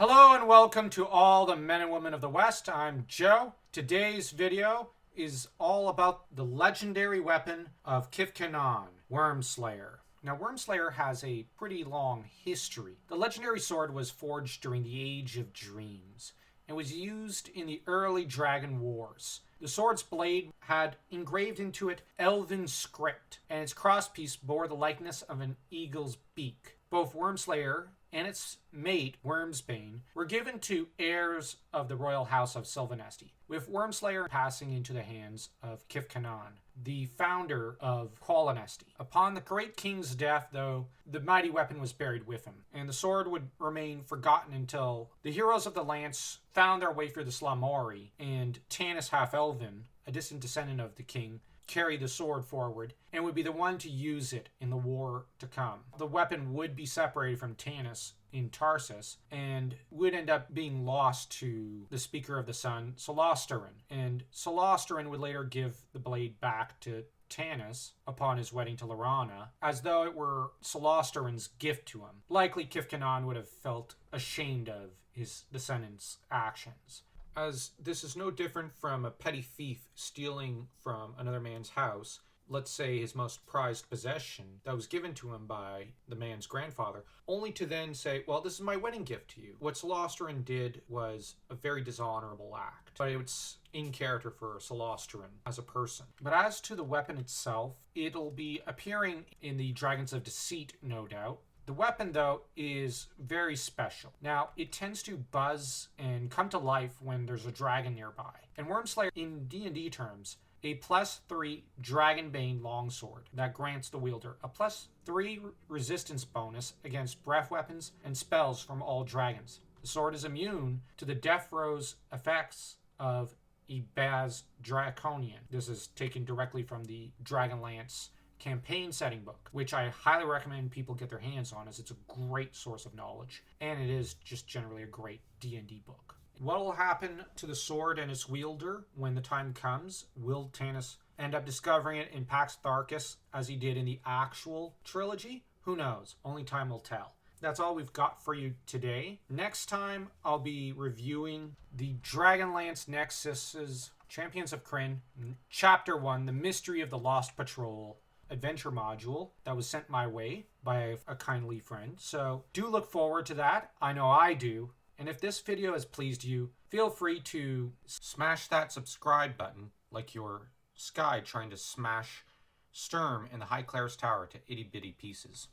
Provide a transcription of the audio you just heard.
Hello and welcome to all the men and women of the West. I'm Joe. Today's video is all about the legendary weapon of Kifkanon, Wyrmslayer. Now, Wyrmslayer has a pretty long history. The legendary sword was forged during the Age of Dreams and was used in the early Dragon Wars. The sword's blade had engraved into it Elven script, and its crosspiece bore the likeness of an eagle's beak. Both Wyrmslayer and its mate, Wyrmsbane, were given to heirs of the royal house of Sylvanesti, with Wyrmslayer passing into the hands of Kifkanon, the founder of Qualinesti. Upon the great king's death, though, the mighty weapon was buried with him, and the sword would remain forgotten until the heroes of the Lance found their way through the Slamori, and Tanis Half-Elven, a distant descendant of the king, carry the sword forward and would be the one to use it in the war to come. The weapon would be separated from Tanis in Tarsus and would end up being lost to the Speaker of the Sun, Solosterin. And Solosterin would later give the blade back to Tanis upon his wedding to Laurana, as though it were Solosterin's gift to him. Likely Kifkanon would have felt ashamed of his descendants' actions, as this is no different from a petty thief stealing from another man's house, let's say his most prized possession that was given to him by the man's grandfather, only to then say, well, this is my wedding gift to you. What Solosterin did was a very dishonorable act, but it's in character for Solosterin as a person. But as to the weapon itself, it'll be appearing in the Dragons of Deceit, no doubt. The weapon, though, is very special. Now, it tends to buzz and come to life when there's a dragon nearby. And Wyrmslayer, in D&D terms, a +3 Dragonbane longsword that grants the wielder a +3 resistance bonus against breath weapons and spells from all dragons. The sword is immune to the death throes effects of Ebaz Draconian. This is taken directly from the Dragonlance campaign setting book, which I highly recommend people get their hands on, as it's a great source of knowledge, and it is just generally a great D&D book. What will happen to the sword and its wielder when the time comes? Will Tanis end up discovering it in Pax Tharkus as he did in the actual trilogy? Who knows? Only time will tell. That's all we've got for you today. Next time, I'll be reviewing the Dragonlance Nexus's Champions of Krynn, Chapter 1, The Mystery of the Lost Patrol adventure module that was sent my way by a kindly friend. So do look forward to that. I know I do. And if this video has pleased you, feel free to smash that subscribe button like you're Sky trying to smash Sturm in the High Claire's Tower to itty bitty pieces.